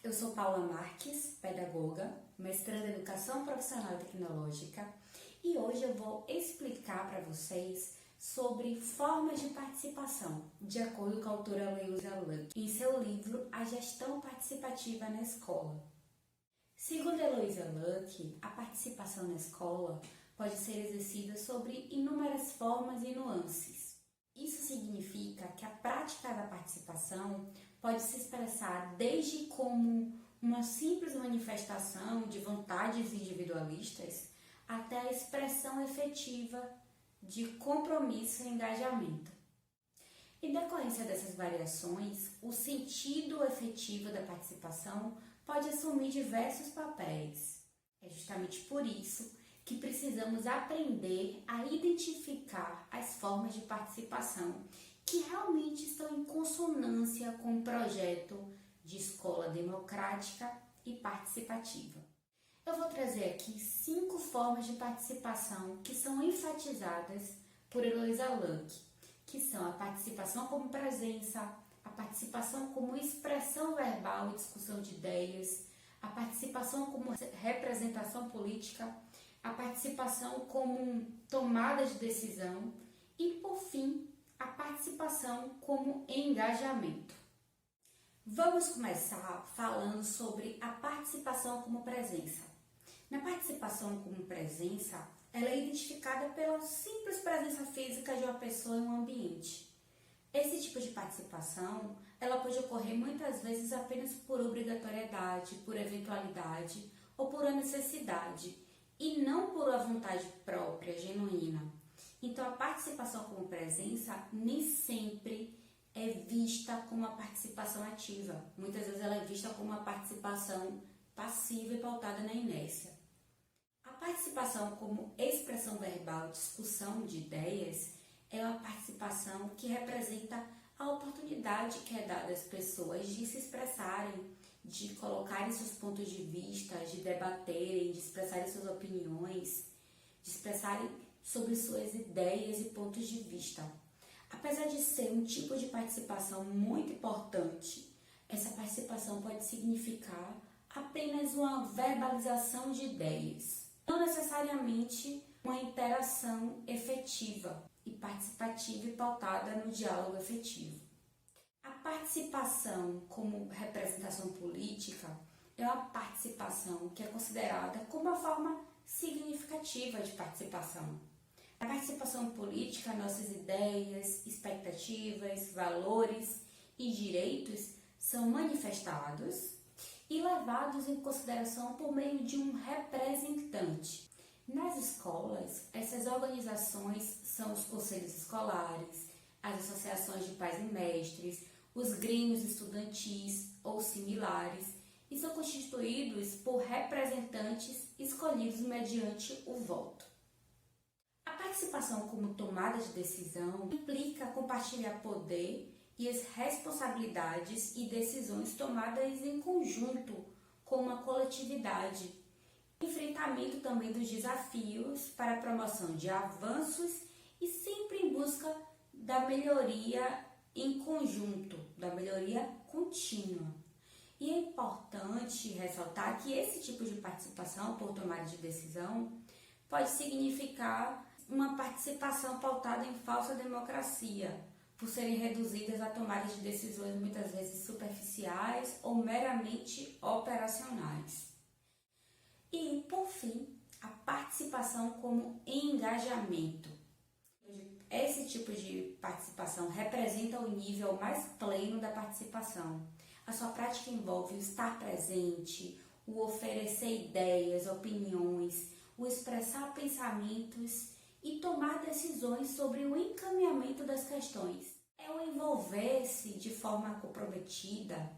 Eu sou Paula Marques, pedagoga, mestranda em Educação Profissional e Tecnológica, e hoje eu vou explicar para vocês sobre formas de participação, de acordo com a autora Heloísa Luck, em seu livro A Gestão Participativa na Escola. Segundo Heloísa Luck, a participação na escola pode ser exercida sobre inúmeras formas e nuances. Isso significa que a prática da participação pode se expressar desde como uma simples manifestação de vontades individualistas até a expressão efetiva de compromisso e engajamento. Em decorrência dessas variações, o sentido efetivo da participação pode assumir diversos papéis. É justamente por isso que precisamos aprender a identificar as formas de participação que realmente estão em consonância com o projeto de escola democrática e participativa. Eu vou trazer aqui 5 formas de participação que são enfatizadas por Heloísa Luck, que são a participação como presença, a participação como expressão verbal e discussão de ideias, a participação como representação política, a participação como tomada de decisão e, por fim, a participação como engajamento. Vamos começar falando sobre a participação como presença. Na participação como presença, ela é identificada pela simples presença física de uma pessoa em um ambiente. Esse tipo de participação, ela pode ocorrer muitas vezes apenas por obrigatoriedade, por eventualidade ou por uma necessidade, e não por uma vontade própria, genuína. Então, a participação como presença nem sempre é vista como uma participação ativa. Muitas vezes ela é vista como uma participação passiva e pautada na inércia. A participação como expressão verbal, discussão de ideias, é uma participação que representa a oportunidade que é dada às pessoas de se expressarem, de colocarem seus pontos de vista, de debaterem, de expressarem suas opiniões, de expressarem sobre suas ideias e pontos de vista. Apesar de ser um tipo de participação muito importante, essa participação pode significar apenas uma verbalização de ideias, não necessariamente uma interação efetiva e participativa e pautada no diálogo efetivo. A participação como representação política é uma participação que é considerada como uma forma significativa de participação. Na participação política, nossas ideias, expectativas, valores e direitos são manifestados e levados em consideração por meio de um representante. Nas escolas, essas organizações são os conselhos escolares, as associações de pais e mestres, os grêmios estudantis ou similares, e são constituídos por representantes escolhidos mediante o voto. A participação como tomada de decisão implica compartilhar poder e as responsabilidades e decisões tomadas em conjunto com uma coletividade. Enfrentamento também dos desafios para a promoção de avanços e sempre em busca da melhoria em conjunto, da melhoria contínua. E é importante ressaltar que esse tipo de participação por tomada de decisão pode significar uma participação pautada em falsa democracia, por serem reduzidas a tomadas de decisões muitas vezes superficiais ou meramente operacionais. E, por fim, a participação como engajamento. Esse tipo de participação representa o nível mais pleno da participação. A sua prática envolve o estar presente, o oferecer ideias, opiniões, o expressar pensamentos e tomar decisões sobre o encaminhamento das questões. É o envolver-se de forma comprometida,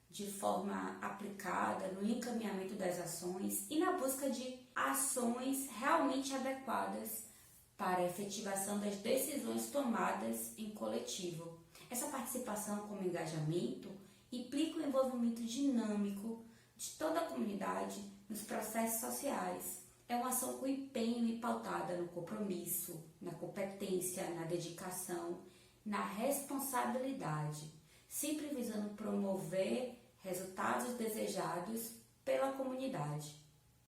de forma aplicada no encaminhamento das ações e na busca de ações realmente adequadas para a efetivação das decisões tomadas em coletivo. Essa participação como engajamento implica o envolvimento dinâmico de toda a comunidade nos processos sociais. É uma ação com empenho e pautada no compromisso, na competência, na dedicação, na responsabilidade, sempre visando promover, resultados desejados pela comunidade.